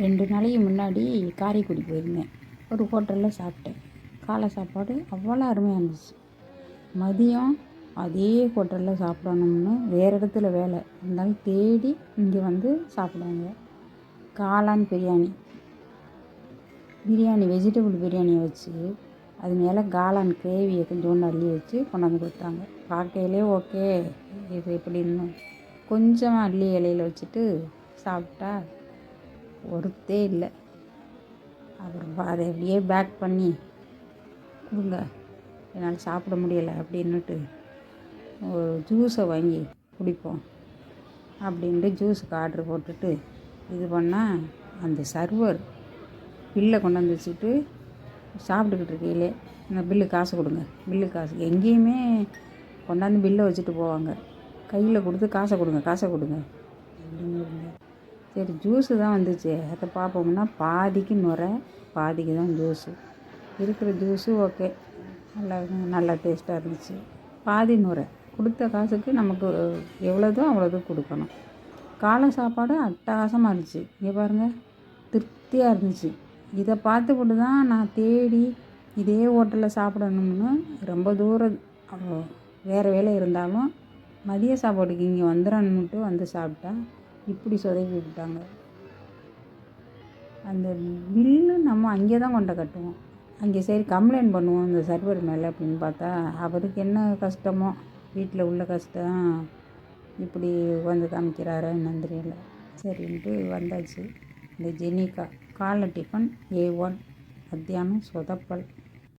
2 நாளைக்கு முன்னாடி காரைக்குடி போயிருந்தேன். ஒரு ஹோட்டலில் சாப்பிட்டேன். காலை சாப்பாடு அவ்வளோ அருமையாக இருந்துச்சு. மதியம் அதே ஹோட்டலில் சாப்பிடணும்னு வேறு இடத்துல வேலை இருந்தாலும் தேடி இங்கே வந்து சாப்பிடுவாங்க. காளான் பிரியாணி வெஜிடபிள் பிரியாணியை வச்சு அது மேலே காளான் கிரேவியை கொஞ்சோண்டு அள்ளி வச்சு கொண்டாந்து கொடுத்தாங்க. பார்க்கையிலே ஓகே இது எப்படின்னு கொஞ்சமாக அள்ளி இலையில் வச்சுட்டு சாப்பிட்டா ஒருத்தே இல்லை. அப்புறம் அதை அப்படியே பேக் பண்ணி கொடுங்க, என்னால் சாப்பிட முடியலை அப்படின்னுட்டு ஒரு ஜூஸை வாங்கி குடிப்போம் அப்படின்ட்டு ஜூஸுக்கு ஆர்டர் போட்டுட்டு இது பண்ணால் அந்த சர்வர் பில்லை கொண்டாந்து வச்சுட்டு சாப்பிட்டுக்கிட்டு இருக்கையிலே இந்த பில்லு காசு கொடுங்க, பில்லு காசு எங்கேயுமே கொண்டாந்து பில்லை வச்சுட்டு போவாங்க. கையில் கொடுத்து காசை கொடுங்க அப்படிங்கிறீங்க. சரி ஜூஸு தான் வந்துச்சு, அதை பார்ப்போம்னா பாதிக்கு நுரை பாதிக்கு தான் ஜூஸு. இருக்கிற ஜூஸு ஓகே நல்லா டேஸ்ட்டாக இருந்துச்சு. பாதி நுரை கொடுத்த காசுக்கு நமக்கு எவ்வளோதோ அவ்வளோதோ கொடுக்கணும். காலை சாப்பாடு அட்டகாசமாக இருந்துச்சு. இங்கே பாருங்கள், திருப்தியாக இருந்துச்சு. இதை பார்த்துக்கிட்டு தான் நான் தேடி இதே ஹோட்டலில் சாப்பிடணும்னு ரொம்ப தூரம் வேறு வேலை இருந்தாலும் மதிய சாப்பாட்டுக்கு இங்கே வந்துடணுன்ட்டு வந்து சாப்பிட்டா இப்படி சொதப்பி விட்டாங்க. அந்த பில்லு நம்ம அங்கே தான் கொண்டு கட்டுவோம். அங்கே சரி கம்ப்ளைண்ட் பண்ணுவோம் இந்த சர்வர் மேலே அப்படின்னு பார்த்தா அவருக்கு என்ன கஷ்டமோ, வீட்டில் உள்ள கஷ்டம் இப்படி வந்து காமிக்கிறாரா என்னன்னு தெரியல. சரின்ட்டு வந்தாச்சு. இந்த ஜெனிகா காலை டிஃபன் A1, மத்தியானம் சொதப்பல்.